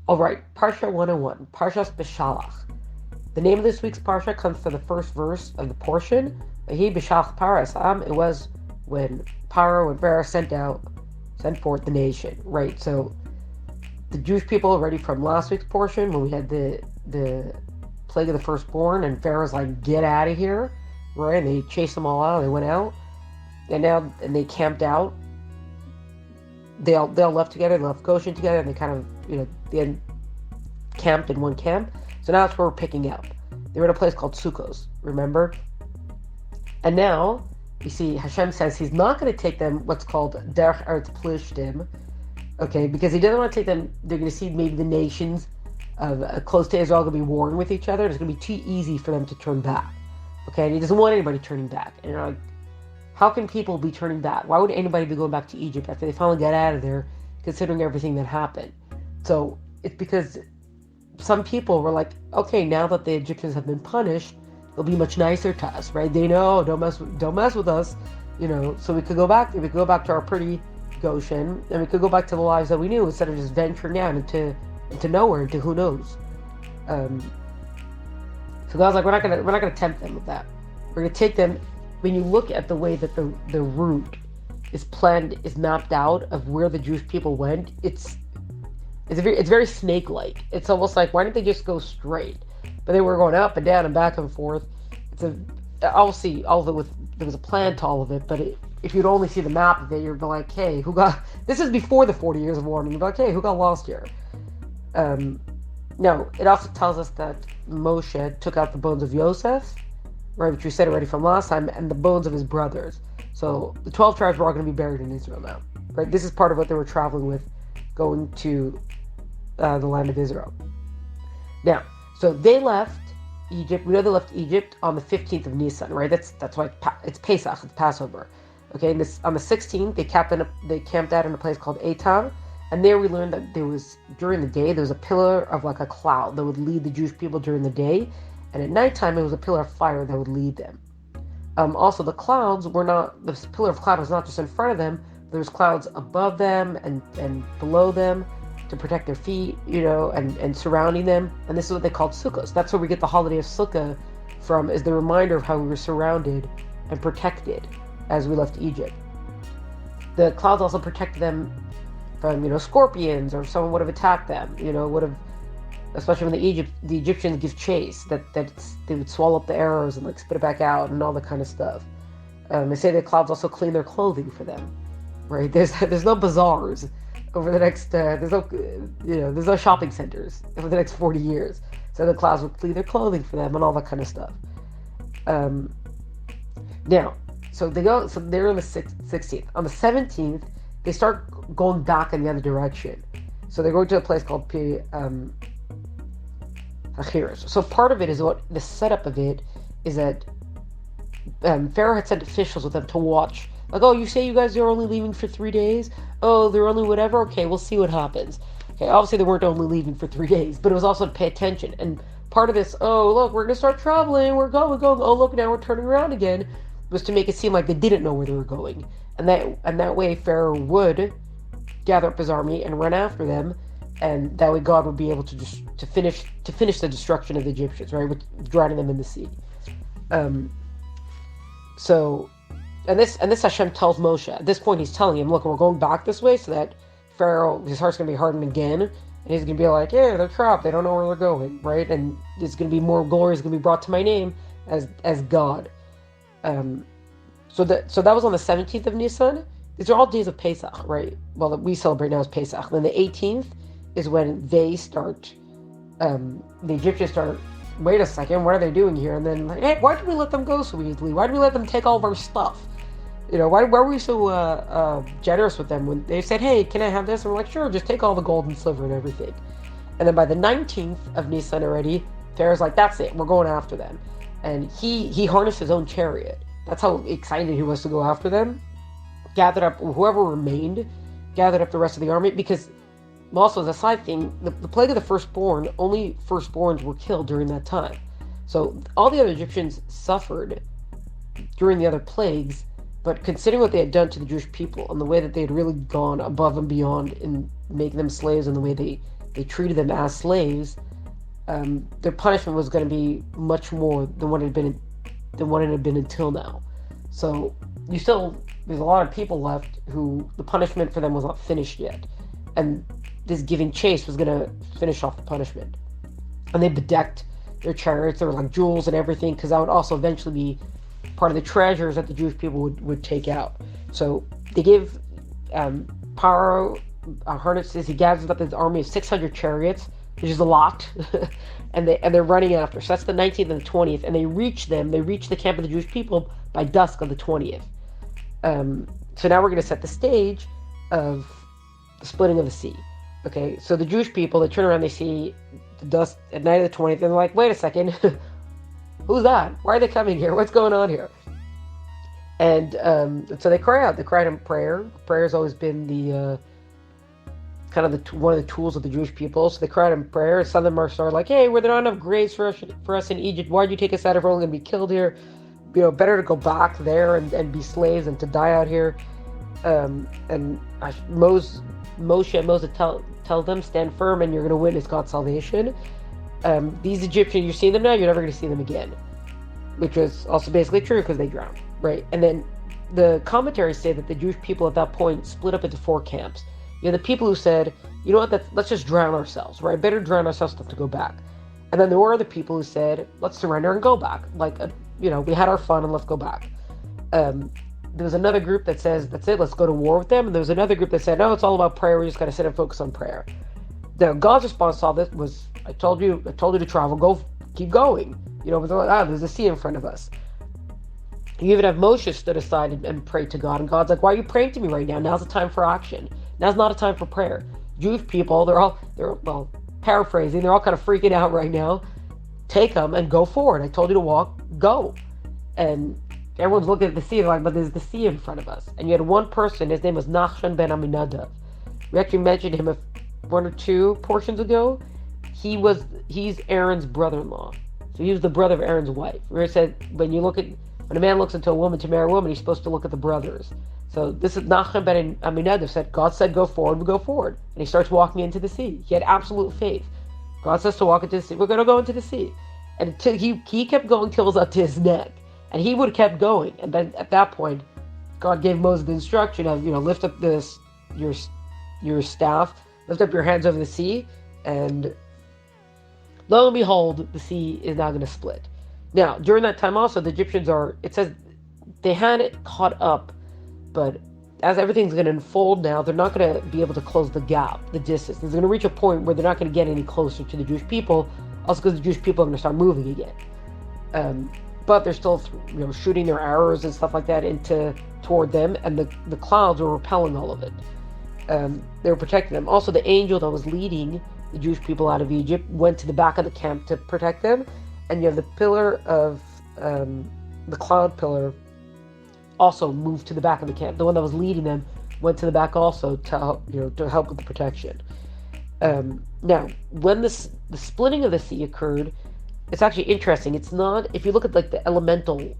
All right, Parsha 101, Parshas Beshalach. The name of this week's Parsha comes from the first verse of the portion. He Beshalach Parasam. It was when Pharaoh sent forth the nation. Right, so the Jewish people already from last week's portion, when we had the plague of the firstborn, and Pharaoh's like, get out of here, right? And they chased them all out. They went out, and they camped out. They all left together. They left Goshen together, and they kind of, they camped in one camp. So now that's where we're picking up. They were in a place called Sukkos, remember? And now, you see, Hashem says he's not going to take them what's called Derech Eretz Plishtim, okay, because he doesn't want to take them. They're going to see maybe the nations close to Israel going to be warring with each other. It's going to be too easy for them to turn back, okay? And he doesn't want anybody turning back. And you're like, how can people be turning back? Why would anybody be going back to Egypt after they finally got out of there, considering everything that happened? So it's because some people were like, okay, now that the Egyptians have been punished, they'll be much nicer to us, right? They know, don't mess with us, so we could go back to our pretty Goshen, and we could go back to the lives that we knew instead of just venturing out into nowhere, into who knows. So God's like, we're not gonna tempt them with that. We're gonna take them. When you look at the way that the route is planned, is mapped out of where the Jewish people went, it's very snake-like. It's almost like, why didn't they just go straight? But they were going up and down and back and forth. Obviously, all of it there was a plan to all of it, but if you'd only see the map of it, you'd be like, hey, this is before the 40 years of warning. You'd be like, hey, who got lost here? No, it also tells us that Moshe took out the bones of Yosef, right, which we said already from last time, and the bones of his brothers. So the 12 tribes were all going to be buried in Israel now, right? This is part of what they were traveling with, going to the land of Israel. Now, so they left Egypt. We know they left Egypt on the 15th of Nisan, right? That's why it's Pesach, it's Passover. Okay, and on the 16th, they camped out in a place called Etam, and there we learned that during the day, there was a pillar of like a cloud that would lead the Jewish people during the day, and at nighttime, it was a pillar of fire that would lead them. Also, the pillar of cloud was not just in front of them, there was clouds above them and below them to protect their feet, and surrounding them. And this is what they called Sukkos. That's where we get the holiday of Sukkah from, is the reminder of how we were surrounded and protected as we left Egypt. The clouds also protected them from, scorpions, or if someone would have attacked them, especially when the Egyptians give chase, that they would swallow up the arrows and like spit it back out and all that kind of stuff. They say the clouds also clean their clothing for them, right? There's no bazaars over the next there's no shopping centers over the next 40 years. So the clouds would clean their clothing for them and all that kind of stuff. Now, so they're on the 16th. On the 17th, they start going back in the other direction. So they're going to a place called Aziashir. So part of it is the setup of it is that Pharaoh had sent officials with them to watch. Like, oh, you say you guys are only leaving for 3 days? Oh, they're only whatever? Okay, we'll see what happens. Okay, obviously they weren't only leaving for 3 days, but it was also to pay attention. And part of this, oh, look, we're going to start traveling, we're going, oh, look, now we're turning around again, was to make it seem like they didn't know where they were going. And that way Pharaoh would gather up his army and run after them, and that way God would be able to finish the destruction of the Egyptians, right, with drowning them in the sea. And this Hashem tells Moshe. At this point, he's telling him, look, we're going back this way so that Pharaoh, his heart's going to be hardened again, and he's going to be like, yeah, they're trapped, they don't know where they're going, right? And there's going to be more glory is going to be brought to my name as God. So that was on the 17th of Nisan. These are all days of Pesach, right? Well, that we celebrate now is Pesach. Then the 18th is when they start, the Egyptians start, wait a second, what are they doing here? And then, hey, why did we let them go so easily? Why did we let them take all of our stuff? Why were we so generous with them when they said, hey, can I have this? And we're like, sure, just take all the gold and silver and everything. And then by the 19th of Nisan already, Pharaoh's like, that's it, we're going after them. And he harnessed his own chariot. That's how excited he was to go after them. Gathered up whoever remained, gathered up the rest of the army, because also as a side thing, the plague of the firstborn, only firstborns were killed during that time. So all the other Egyptians suffered during the other plagues, but considering what they had done to the Jewish people and the way that they had really gone above and beyond in making them slaves and the way they they treated them as slaves, their punishment was going to be much more than what it had been until now. So there's a lot of people left who the punishment for them was not finished yet, and this giving chase was going to finish off the punishment. And they bedecked their chariots. There were like jewels and everything, because that would also eventually be part of the treasures that the Jewish people would take out. So they give Paro harnesses. He gathers up his army of 600 chariots, which is a lot, and they're running after. So that's the 19th and the 20th, and they reach the camp of the Jewish people by dusk on the 20th. So now we're going to set the stage of the splitting of the sea. Okay, so the Jewish people, they turn around, they see the dust at night of the 20th, and they're like, wait a second, who's that? Why are they coming here? What's going on here? And so they cry out. They cried in prayer. Prayer has always been the kind of one of the tools of the Jewish people. So they cried in prayer. Some of them are like, hey, were there not enough graves for us in Egypt? Why'd you take us out if we're only going to be killed here? Better to go back there and be slaves than to die out here. And Moses tells them, stand firm and you're going to witness God's salvation. These Egyptians, you're seeing them now, you're never going to see them again. Which was also basically true because they drowned, right? And then the commentaries say that the Jewish people at that point split up into 4 camps. You know, the people who said, you know what, let's just drown ourselves, right? Better drown ourselves than to go back. And then there were other people who said, let's surrender and go back. Like, we had our fun and let's go back. There was another group that says, that's it, let's go to war with them. And there was another group that said, no, it's all about prayer. We just got to sit and focus on prayer. Now, God's response to all this was, I told you to travel, keep going. But they're like, there's a sea in front of us. You even have Moshe stood aside and prayed to God. And God's like, why are you praying to me right now? Now's the time for action. Now's not a time for prayer. Jewish people, they're paraphrasing, they're all kind of freaking out right now. Take them and go forward. I told you to walk, go. And everyone's looking at the sea, like, but there's the sea in front of us. And you had one person, his name was Nachshon ben Aminadav. We actually mentioned him 1 or 2 portions ago. He's Aaron's brother-in-law. So he was the brother of Aaron's wife. We said when a man looks into a woman to marry a woman, he's supposed to look at the brothers. So this is Nachshon ben Aminadav said, God said go forward, we go forward. And he starts walking into the sea. He had absolute faith. God says to walk into the sea, we're going to go into the sea. And he kept going till it was up to his neck. And he would have kept going. And then at that point, God gave Moses the instruction of, lift up your staff, lift up your hands over the sea, and lo and behold, the sea is now going to split. Now, during that time also, the Egyptians it says they had it caught up, but as everything's going to unfold now, they're not going to be able to close the gap, the distance. They're going to reach a point where they're not going to get any closer to the Jewish people, also because the Jewish people are going to start moving again. But they're still, shooting their arrows and stuff like that toward them, and the clouds were repelling all of it. They were protecting them. Also, the angel that was leading the Jewish people out of Egypt went to the back of the camp to protect them, and you have the pillar of the cloud pillar also moved to the back of the camp. The one that was leading them went to the back also to help with the protection. Now, when the splitting of the sea occurred, it's actually interesting. It's not, if you look at like the elemental,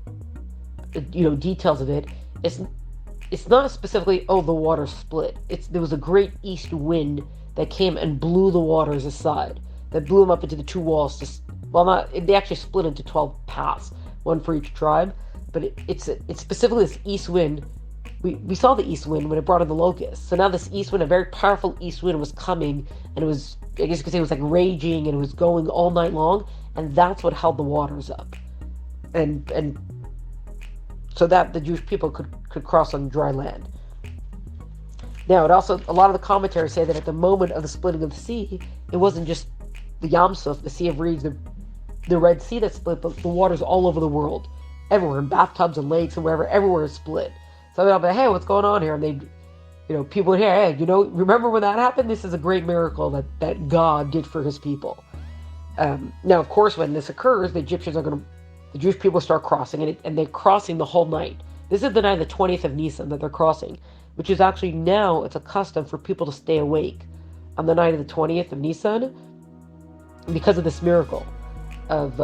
details of it, it's not specifically, the water split. There was a great east wind that came and blew the waters aside, that blew them up into the 2 walls. They actually split into 12 paths, one for each tribe, but it's specifically this east wind. We saw the east wind when it brought in the locusts. So now this east wind, a very powerful east wind was coming, and it was, I guess you could say it was like raging, and it was going all night long, and that's what held the waters up. And so that the Jewish people could cross on dry land. Now, a lot of the commentaries say that at the moment of the splitting of the sea, it wasn't just the Yam Suf, the Sea of Reeds, the Red Sea that split, but the waters all over the world, everywhere, in bathtubs and lakes and wherever, everywhere is split. So they'll be like, hey, what's going on here? And people would hear, hey, remember when that happened? This is a great miracle that God did for his people. Now, of course, when this occurs, the Jewish people start crossing, and they're crossing the whole night. This is the night of the 20th of Nisan that they're crossing, which is actually now, it's a custom for people to stay awake on the night of the 20th of Nisan because of this miracle of,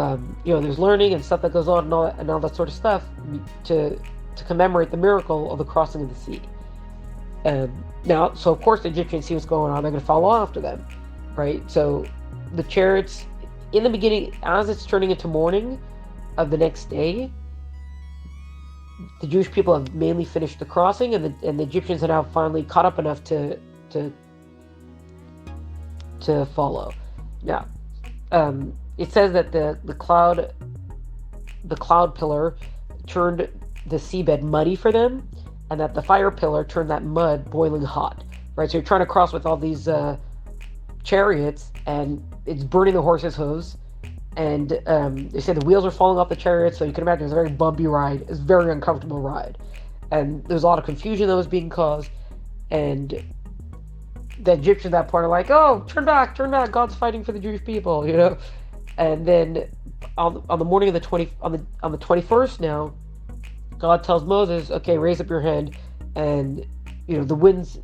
there's learning and stuff that goes on and all that sort of stuff to commemorate the miracle of the crossing of the sea. Now, so of course the Egyptians see what's going on, they're going to follow after them. right? So the chariots, in the beginning, as it's turning into morning of the next day, the Jewish people have mainly finished the crossing, and the Egyptians are now finally caught up enough to follow. Now, it says that the cloud pillar turned the seabed muddy for them, and that the fire pillar turned that mud boiling hot. Right, so you're trying to cross with all these chariots, and it's burning the horses' hooves. And they say the wheels are falling off the chariots, so you can imagine it's a very bumpy ride. It's a very uncomfortable ride. And there's a lot of confusion that was being caused. And the Egyptians at that point are like, oh, turn back, God's fighting for the Jewish people, you know? And then on the morning of the 21st now, God tells Moses, okay, raise up your hand, and, you know, the wind's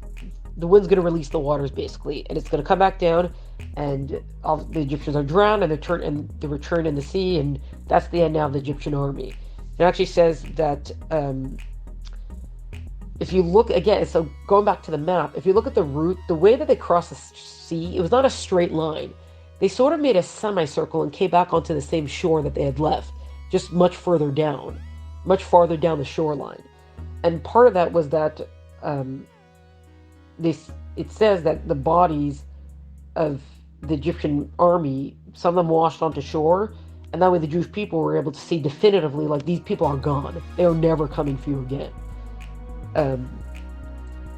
going to release the waters, basically, and it's going to come back down, and all the Egyptians are drowned, and they return in the sea, and that's the end now of the Egyptian army. It actually says that if you look again, so going back to the map, if you look at the route, the way that they crossed the sea, it was not a straight line. They sort of made a semicircle and came back onto the same shore that they had left, just much farther down the shoreline. And part of that was that it says that the bodies of the Egyptian army, some of them washed onto shore, and that way the Jewish people were able to see definitively, like, these people are gone. They are never coming for you again. And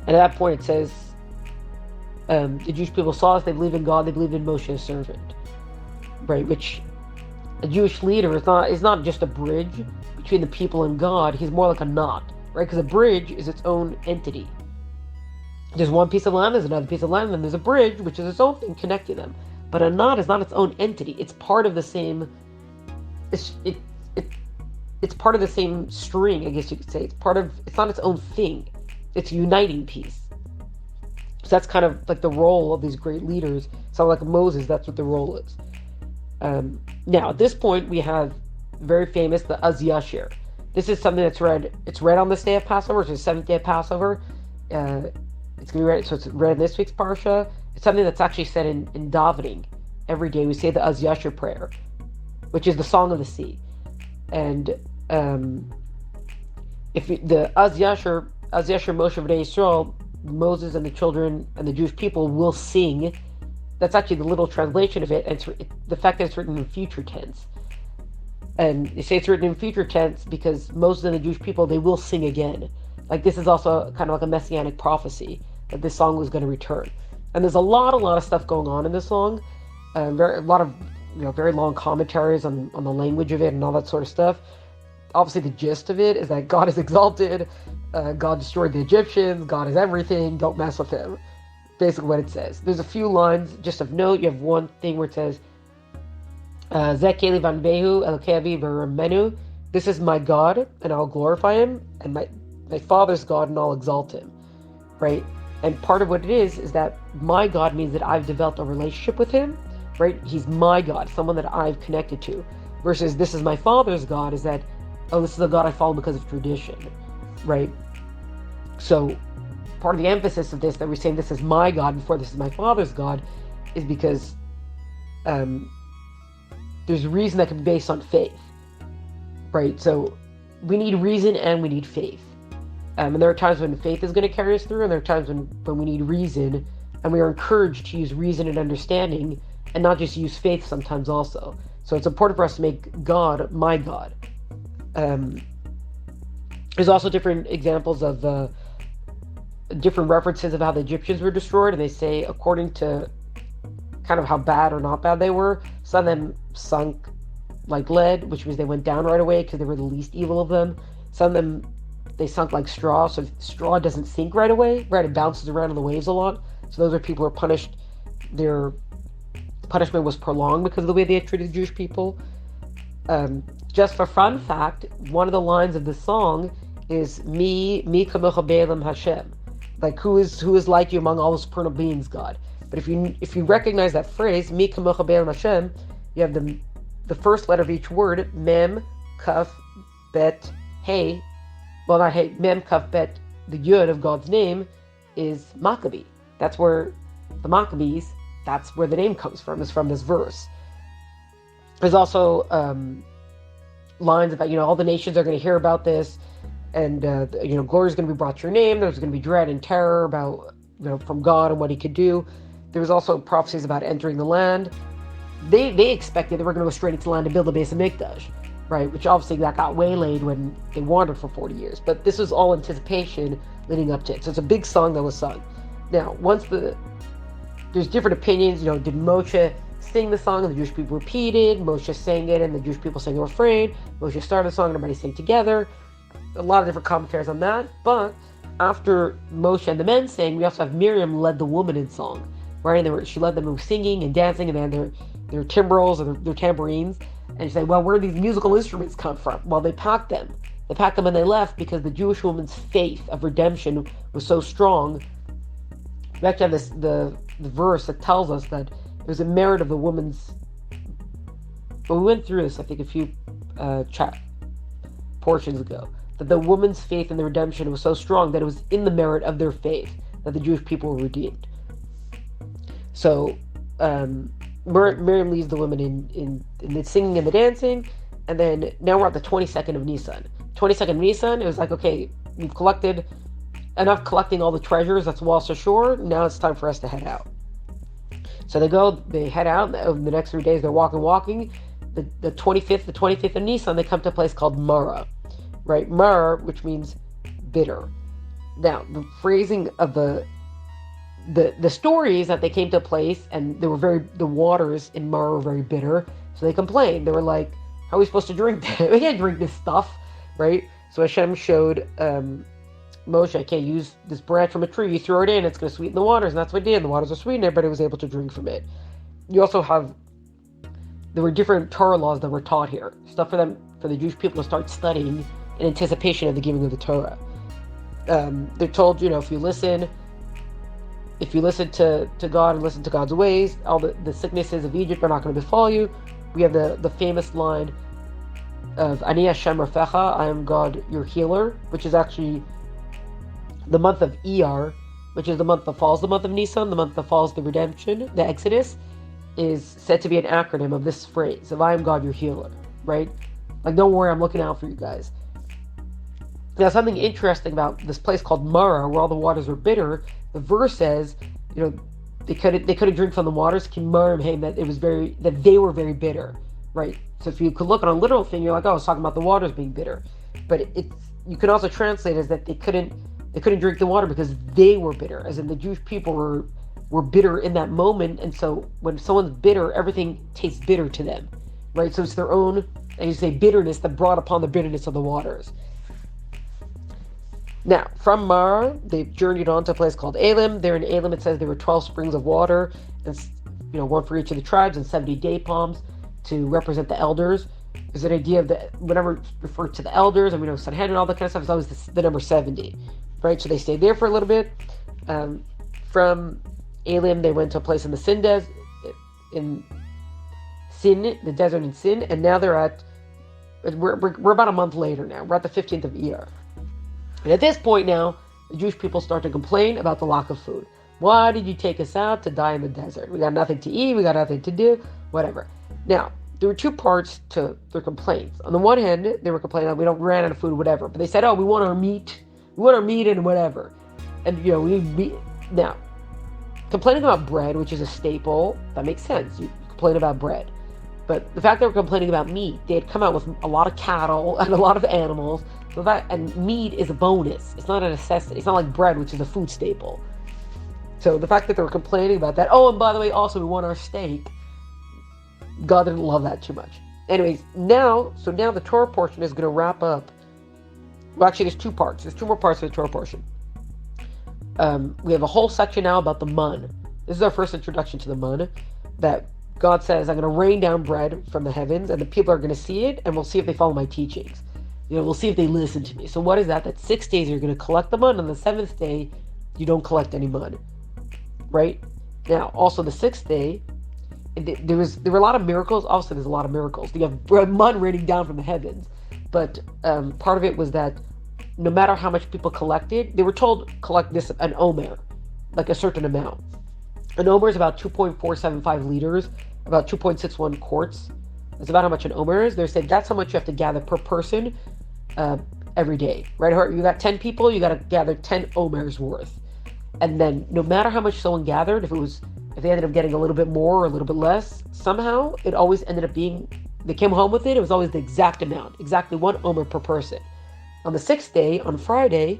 at that point it says, the Jewish people saw us, they believed in God, they believed in Moshe's servant. Right, which a Jewish leader is not just a bridge between the people and God, he's more like a knot, right? Because a bridge is its own entity. There's one piece of land, there's another piece of land, and there's a bridge, which is its own thing connecting them. But a knot is not its own entity. It's part of the same. It's part of the same string, I guess you could say. It's not its own thing. It's a uniting piece. So that's kind of like the role of these great leaders. So like Moses, that's what the role is. Now at this point we have very famous the Aziashir. This is something that's read. It's read on this day of Passover. It's the seventh day of Passover. It's going to be read, so it's read in this week's Parsha. It's something that's actually said in davening. Every day we say the Aziashir prayer, which is the Song of the Sea. And if the Aziashir Moshe V'nei Yisrael, Moses and the children and the Jewish people will sing. That's actually the little translation of it. And the fact that it's written in future tense. And they say it's written in future tense because Moses and the Jewish people, they will sing again. Like, this is also kind of like a messianic prophecy that this song was going to return. And there's a lot of stuff going on in this song. A lot of very long commentaries on the language of it and all that sort of stuff. Obviously, the gist of it is that God is exalted. God destroyed the Egyptians. God is everything. Don't mess with him. Basically what it says. There's a few lines just of note. You have one thing where it says, Zekeli van Behu Elokevi Beramenu. This is my God, and I'll glorify him, and my father's God, and I'll exalt him. Right? And part of what it is that my God means that I've developed a relationship with him. Right? He's my God, someone that I've connected to. Versus this is my father's God, is that, oh, this is the God I follow because of tradition. Right? So part of the emphasis of this, that we're saying this is my God before this is my father's God, is because there's reason that can be based on faith. Right? So we need reason and we need faith. And there are times when faith is going to carry us through, and there are times when we need reason, and we are encouraged to use reason and understanding, and not just use faith sometimes also. So it's important for us to make God my God. There's also different examples of different references of how the Egyptians were destroyed, and they say according to kind of how bad or not bad they were. Some of them sunk like lead, which means they went down right away because they were the least evil of them. Some of them, they sunk like straw, so straw doesn't sink right away, right? It bounces around in the waves a lot. So those are people who are punished. Their punishment was prolonged because of the way they had treated Jewish people. Just for fun fact, one of the lines of the song is Mi kamocha be'elam Hashem. Like, who is like you among all the supernal beings, God? But if you recognize that phrase, Mi kamocha be'elam Hashem, you have the first letter of each word, Mem, Kaf, Bet, Hey. Well, not Hey, Mem, Kaf, Bet, the Yud of God's name is Maccabee. That's where the Maccabees that's where the name comes from, is from this verse. There's also lines about, all the nations are going to hear about this, and glory is going to be brought to your name. There's going to be dread and terror about, from God and what he could do. There was also prophecies about entering the land. They expected they were going to go straight into the land and build the base of Mikdash, right? Which obviously that got waylaid when they wandered for 40 years. But this was all anticipation leading up to it. So it's a big song that was sung. Now, there's different opinions. Did Moshe sing the song and the Jewish people repeated? Moshe sang it and the Jewish people sang the refrain. Moshe started the song and everybody sang together. A lot of different commentaries on that. But after Moshe and the men sang, we also have Miriam led the woman in song, right? She led them in singing and dancing, and they had their timbrels and their tambourines. And she said, well, where do these musical instruments come from? Well, they packed them. They packed them and they left because the Jewish woman's faith of redemption was so strong. We actually have the verse that tells us that it was a merit of the woman's... Well, we went through this, I think, a few portions ago. That the woman's faith in the redemption was so strong that it was in the merit of their faith that the Jewish people were redeemed. So, Miriam leads the women in the singing and the dancing, and then now we're at the 22nd of Nisan. 22nd of Nisan, it was like, okay, we've collected enough collecting all the treasures that's Walsh ashore, now it's time for us to head out. So they head out, over the next 3 days they're walking. The 25th of Nisan, they come to a place called Mara, right? Mara, which means bitter. Now, the phrasing of the story is that they came to a place and the waters in Mara were very bitter, so they complained. They were like, how are we supposed to drink that? We can't drink this stuff, right? So Hashem showed Moshe, okay, use this branch from a tree, you throw it in, it's going to sweeten the waters, and that's what it did. The waters are sweetened, everybody was able to drink from it. You also there were different Torah laws that were taught here, stuff for the Jewish people to start studying in anticipation of the giving of the Torah. They're told, if you listen to God and listen to God's ways, all the sicknesses of Egypt are not going to befall you. We have the famous line of Ani Hashem Rafecha, I am God your healer, which is actually the month of Iyar, which is the month that follows the month of Nisan, the month that follows the redemption, the Exodus, is said to be an acronym of this phrase, of I am God your healer, right? Like, don't worry, I'm looking out for you guys. Now, something interesting about this place called Mara, where all the waters were bitter, the verse says, they couldn't drink from the waters, that they were very bitter, right? So if you could look at a literal thing, you're like, oh, it's talking about the waters being bitter. But you can also translate it as that they couldn't drink the water because they were bitter, as in the Jewish people were bitter in that moment, and so when someone's bitter, everything tastes bitter to them, right? So it's their own, as you say, bitterness that brought upon the bitterness of the waters. Now, from Mara, they journeyed on to a place called Elim. There in Elim, it says there were 12 springs of water, and one for each of the tribes, and 70 day palms to represent the elders. There's an idea of whenever it's referred to the elders, and we know Sanhedrin and all that kind of stuff, it's always the number 70, right? So they stayed there for a little bit. From Elim, they went to a place in the the desert in Sin, and now we're about a month later now. We're at the 15th of Iyar. And at this point now, the Jewish people start to complain about the lack of food. Why did you take us out to die in the desert? We got nothing to eat, we got nothing to do, whatever. Now, there were two parts to their complaints. On the one hand, they were complaining that we ran out of food, whatever. But they said, oh, we want our meat and whatever. And, now, complaining about bread, which is a staple, that makes sense. You complain about bread. But the fact that we're complaining about meat, they had come out with a lot of cattle and a lot of animals. And meat is a bonus. It's not a necessity. It's not like bread, which is a food staple. So the fact that they were complaining about that, oh, and by the way, also we want our steak, God didn't love that too much. Anyways, now the Torah portion is going to wrap up. Well, actually, there's two parts. There's two more parts of the Torah portion. We have a whole section now about the Manna. This is our first introduction to the Manna, that God says, I'm going to rain down bread from the heavens, and the people are going to see it, and we'll see if they follow my teachings. We'll see if they listen to me. So what is that? That 6 days you're going to collect the manna, and the 7th day you don't collect any manna, right? Now, also the 6th day, there were a lot of miracles. Obviously, there's a lot of miracles. You have manna raining down from the heavens, but part of it was that no matter how much people collected, they were told collect an omer, like a certain amount. An omer is about 2.475 liters, about 2.61 quarts. That's about how much an omer is. They said that's how much you have to gather per person every day, right? You got 10 people, you got to gather 10 omers worth. And then no matter how much someone gathered, if they ended up getting a little bit more or a little bit less, somehow it always ended up being, they came home with it, it was always the exact amount, exactly 1 omer per person. On the 6th day, on Friday,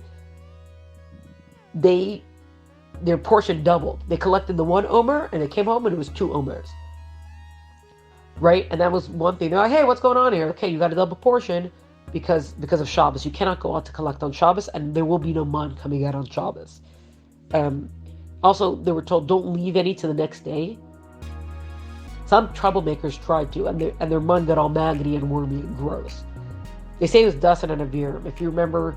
their portion doubled. They collected the 1 omer and they came home and it was 2 omers. Right? And that was one thing. They're like, hey, what's going on here? Okay, you got a double portion because of Shabbos. You cannot go out to collect on Shabbos, and there will be no man coming out on Shabbos. Also, they were told don't leave any to the next day. Some troublemakers tried to, and their man got all maggoty and wormy and gross. They say it was Dasan and Aviram. If you remember,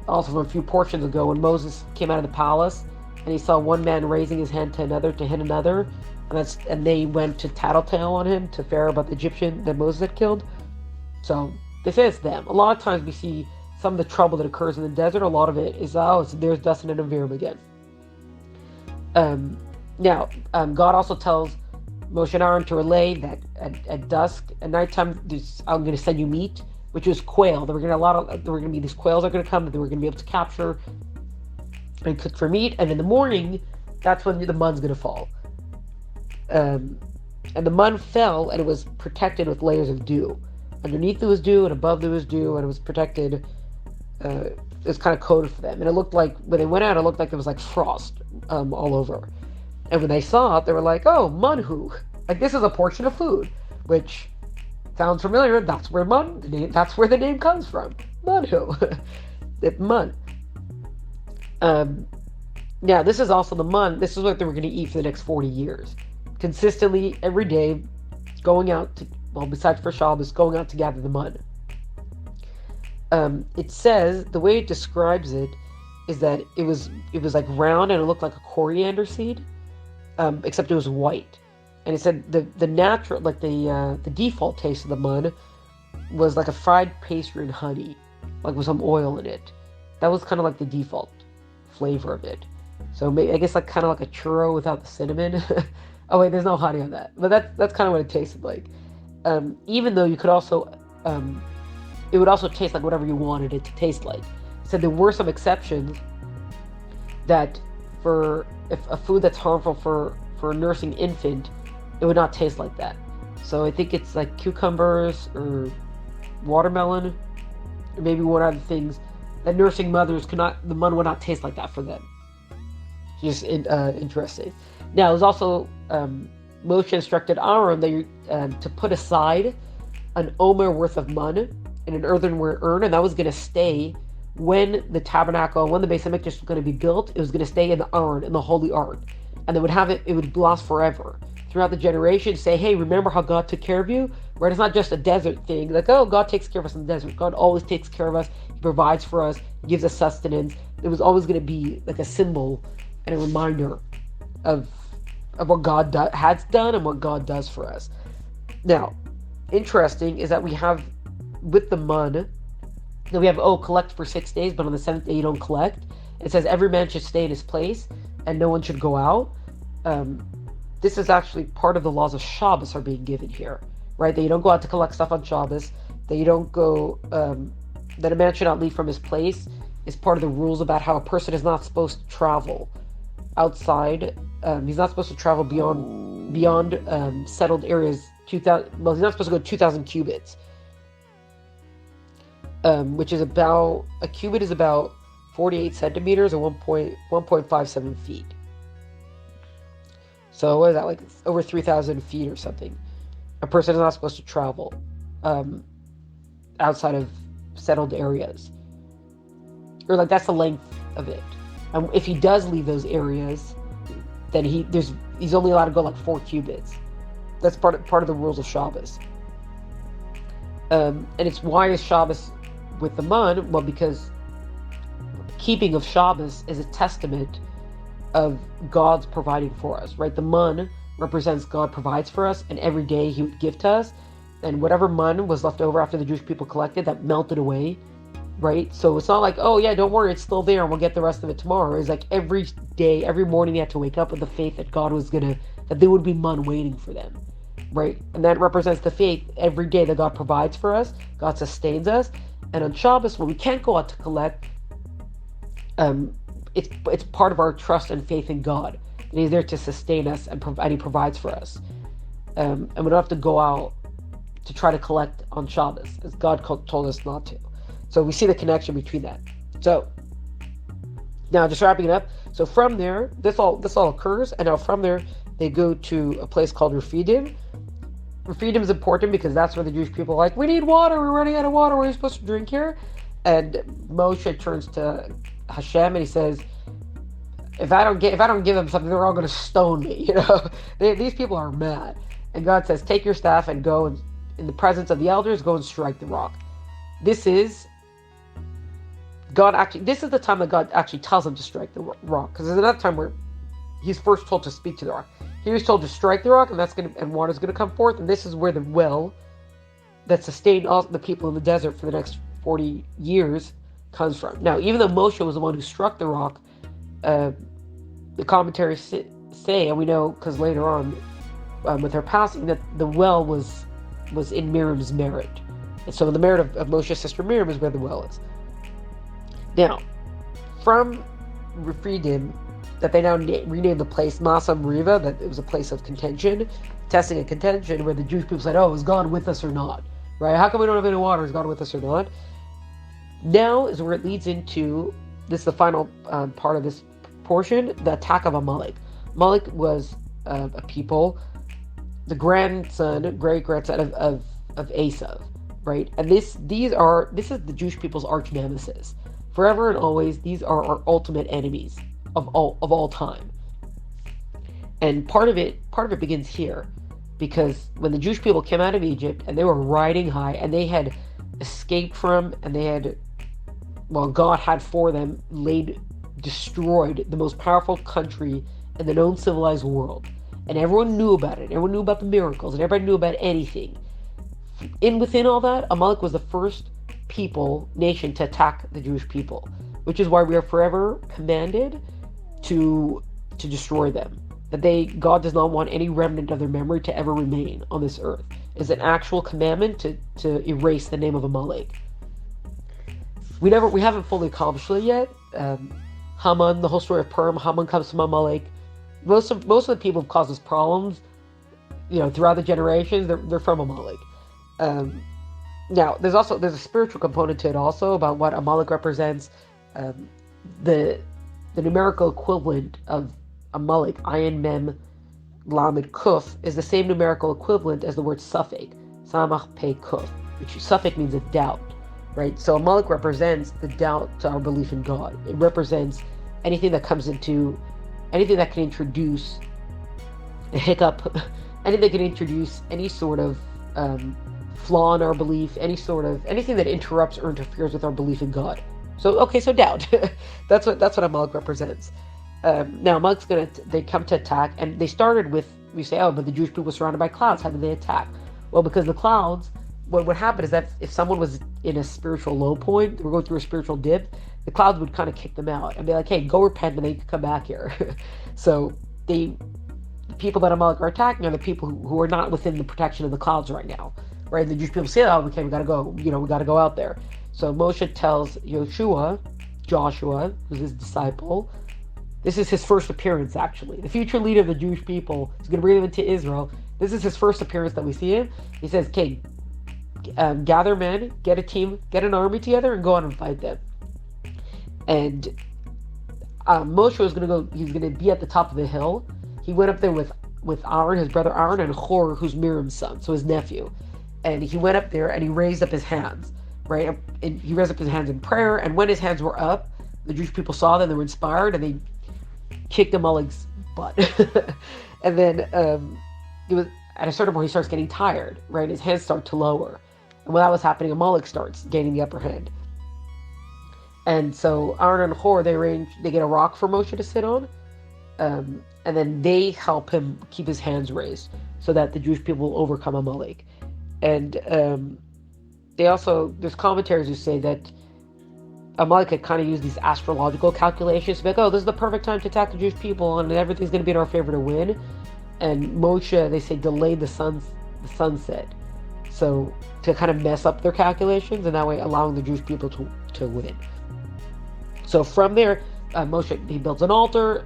also from a few portions ago, when Moses came out of the palace and he saw one man raising his hand to another to hit another, and they went to tattletale on him to Pharaoh about the Egyptian that Moses had killed. So they say it's them. A lot of times we see some of the trouble that occurs in the desert. A lot of it is there's Dasan and Aviram again. Now, God also tells Moshe and Aaron to relay that at dusk, at nighttime, I'm going to send you meat, which was quail. There were going to be these quails that are going to come that they were going to be able to capture and cook for meat. And in the morning, that's when the man's going to fall. And the man fell, and it was protected with layers of dew. Underneath it was dew, and above there was dew, and it was protected. It was kind of coated for them, and it looked like when they went out, it looked like there was like frost all over. And when they saw it, they were like, "Oh, manhu! Like this is a portion of food," which sounds familiar. That's where the name comes from. Manhu, man. Now this is also the man. This is what they were going to eat for the next 40 years, consistently every day, going out to, besides for Shabbos, going out to gather the man. It says, the way it describes it is that it was like round and it looked like a coriander seed, except it was white. And it said the natural, like the default taste of the man was like a fried pastry and honey, like with some oil in it. That was kind of like the default flavor of it. So maybe, I guess like kind of like a churro without the cinnamon. Oh wait, there's no honey on that, but that's kind of what it tasted like. Even though you could also, it would also taste like whatever you wanted it to taste like. So there were some exceptions that if a food that's harmful for a nursing infant, it would not taste like that. So I think it's like cucumbers or watermelon, or maybe one other things that nursing mothers the man would not taste like that for them. Just interesting. Now, it was also Moshe instructed Aaron that to put aside an omer worth of man in an earthenware urn, and that was going to stay when the tabernacle, when the Beis HaMikdash was going to be built. It was going to stay in the urn, in the holy urn, and they would have it. It would last forever throughout the generations. Say, hey, remember how God took care of you? Right? It's not just a desert thing. Like, oh, God takes care of us in the desert. God always takes care of us. He provides for us. He gives us sustenance. It was always going to be like a symbol and a reminder of what God has done and what God does for us. Now, interesting is that we have with the man, that we have collect for 6 days, but on the 7th day you don't collect. It says every man should stay in his place and no one should go out. This is actually part of the laws of Shabbos are being given here, right? That you don't go out to collect stuff on Shabbos. That you don't go. That a man should not leave from his place is part of the rules about how a person is not supposed to travel outside. He's not supposed to travel beyond settled areas. 2,000. Well, he's not supposed to go 2,000 cubits, which is about a cubit is about 48 centimeters or 1.57 feet. So what is that, like over 3,000 feet or something? A person is not supposed to travel outside of settled areas, or like that's the length of it. If he does leave those areas, then he's only allowed to go like 4 cubits. That's part of the rules of Shabbos. And it's why is Shabbos with the man? Well, because keeping of Shabbos is a testament of God's providing for us, right? The man represents God provides for us, and every day he would give to us, and whatever man was left over after the Jewish people collected, that melted away right? So it's not like, oh yeah, don't worry, it's still there and we'll get the rest of it tomorrow. It's like every day, every morning they had to wake up with the faith that that there would be man waiting for them, right? And that represents the faith every day that God provides for us, God sustains us. And on Shabbos, when we can't go out to collect, it's part of our trust and faith in God. And He's there to sustain us and He provides for us. And we don't have to go out to try to collect on Shabbos, as God told us not to. So we see the connection between that. So now, just wrapping it up. So from there, this all occurs, and now from there they go to a place called Refidim. Refidim is important because that's where the Jewish people are like, we need water. We're running out of water. What are we supposed to drink here? And Moshe turns to Hashem and he says, if I don't give them something, they're all going to stone me. These people are mad. And God says, take your staff and go and, in the presence of the elders, go and strike the rock. This is the time that God actually tells him to strike the rock, because there's another time where he's first told to speak to the rock. He was told to strike the rock, and water's going to come forth, and this is where the well that sustained all the people in the desert for the next 40 years comes from. Now, even though Moshe was the one who struck the rock, the commentaries say, and we know because later on, with her passing, that the well was in Miriam's marriage. And so the merit of Moshe's sister Miriam is where the well is. Now, from Refidim, that they now renamed the place Masa Meriva, that it was a place of contention, testing and contention, where the Jewish people said, oh, is God with us or not? Right? How come we don't have any water? Is God with us or not? Now is where it leads into, this is the final part of this portion, the attack of Amalek. Amalek was a people, the great grandson of Esav, right? And this is the Jewish people's arch nemesis. Forever and always, these are our ultimate enemies of all time. And part of it begins here, because when the Jewish people came out of Egypt and they were riding high and they had escaped from, and God had for them destroyed the most powerful country in the known civilized world. And everyone knew about it. Everyone knew about the miracles, and everybody knew about anything. Within all that, Amalek was the first nation to attack the Jewish people, which is why we are forever commanded to destroy them. God does not want any remnant of their memory to ever remain on this earth. It's an actual commandment to erase the name of Amalek. We haven't fully accomplished it yet. Haman, the whole story of Purim, Haman comes from Amalek. Most of the people who cause us problems, throughout the generations, they're from Amalek. Now, there's a spiritual component to it also, about what Amalek represents. The numerical equivalent of Amalek, Ayin Mem Lamed Kuf, is the same numerical equivalent as the word Safek, Samach Pei Kuf, which Safek means a doubt, right? So Amalek represents the doubt to our belief in God. It represents anything that can introduce a hiccup, anything that can introduce any sort of flaw in our belief, anything that interrupts or interferes with our belief in God. So doubt. that's what Amalek represents. Now Amalek's they come to attack, and they started with, we say, but the Jewish people were surrounded by clouds. How did they attack? Well, because the clouds, what would happen is that if someone was in a spiritual low point, they were going through a spiritual dip, the clouds would kind of kick them out and be like, hey, go repent and then you can come back here. So the people that Amalek are attacking are the people who are not within the protection of the clouds right now. Right? The Jewish people say, oh, okay, we gotta go, we gotta go out there. So Moshe tells Joshua, who's his disciple, this is his first appearance actually. The future leader of the Jewish people is gonna bring them into Israel. This is his first appearance that we see him. He says, okay, gather men, get a team, get an army together, and go out and fight them. And Moshe was he's gonna be at the top of the hill. He went up there with Aaron, his brother Aaron, and Hor, who's Miriam's son, so his nephew. And he went up there and he raised up his hands, right? And he raised up his hands in prayer. And when his hands were up, the Jewish people saw them, they were inspired, and they kicked Amalek's butt. And then it was at a certain point he starts getting tired, right? His hands start to lower. And when that was happening, Amalek starts gaining the upper hand. And so Aaron and Hor, they get a rock for Moshe to sit on. And then they help him keep his hands raised so that the Jewish people will overcome Amalek. And there's commentaries who say that Amalek could kind of use these astrological calculations to be like, oh, this is the perfect time to attack the Jewish people, and everything's going to be in our favor to win. And Moshe, they say, delayed the sunset, so to kind of mess up their calculations, and that way allowing the Jewish people to win. So from there, Moshe, he builds an altar,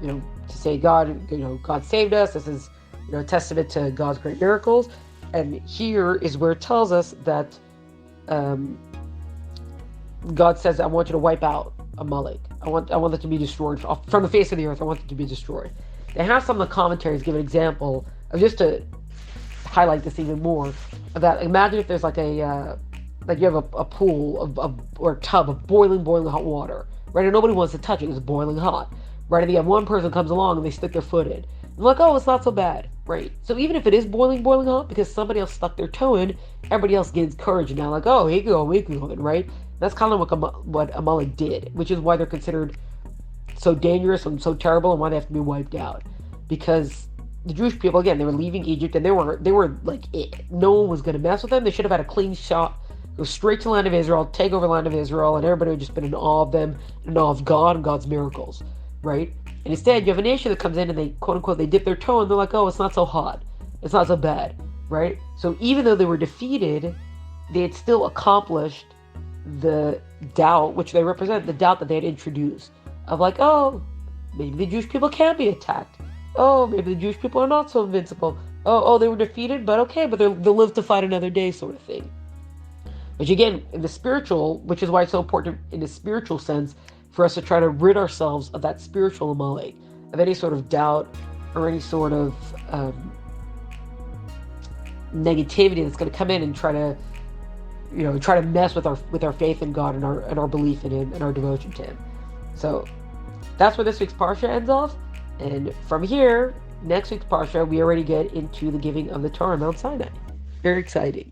to say, God saved us. This is, a testament to God's great miracles. And here is where it tells us that God says, I want you to wipe out Amalek. I want it to be destroyed from the face of the earth. I want it to be destroyed. They have some of the commentaries give an example of, just to highlight this even more, of that. Imagine if there's like you have a pool or a tub of boiling hot water, right? And nobody wants to touch it. It's boiling hot, right? And you have one person comes along and they stick their foot in. I'm like, oh, it's not so bad, right? So even if it is boiling hot because somebody else stuck their toe in, everybody else gains courage and now like, oh, we can go in, right? That's kind of what Amalek did, which is why they're considered so dangerous and so terrible, and why they have to be wiped out. Because the Jewish people, again, they were leaving Egypt, and they were like it. No one was going to mess with them. They should have had a clean shot, go straight to the land of Israel, take over the land of Israel, and everybody would just been in awe of them, in awe of God and God's miracles, right? And instead, you have a nation that comes in and they, quote unquote, they dip their toe and they're like, oh, it's not so hot. It's not so bad, right? So even though they were defeated, they had still accomplished the doubt, which they represent, the doubt that they had introduced, of like, oh, maybe the Jewish people can be attacked. Oh, maybe the Jewish people are not so invincible. Oh, they were defeated, but okay, but they'll live to fight another day, sort of thing. Which again, in the spiritual, which is why it's so important in the spiritual sense for us to try to rid ourselves of that spiritual Amalek, of any sort of doubt or any sort of negativity that's going to come in and try to mess with our faith in God and our belief in Him and our devotion to Him. So that's where this week's Parsha ends off. And from here, next week's Parsha, we already get into the giving of the Torah on Mount Sinai. Very exciting.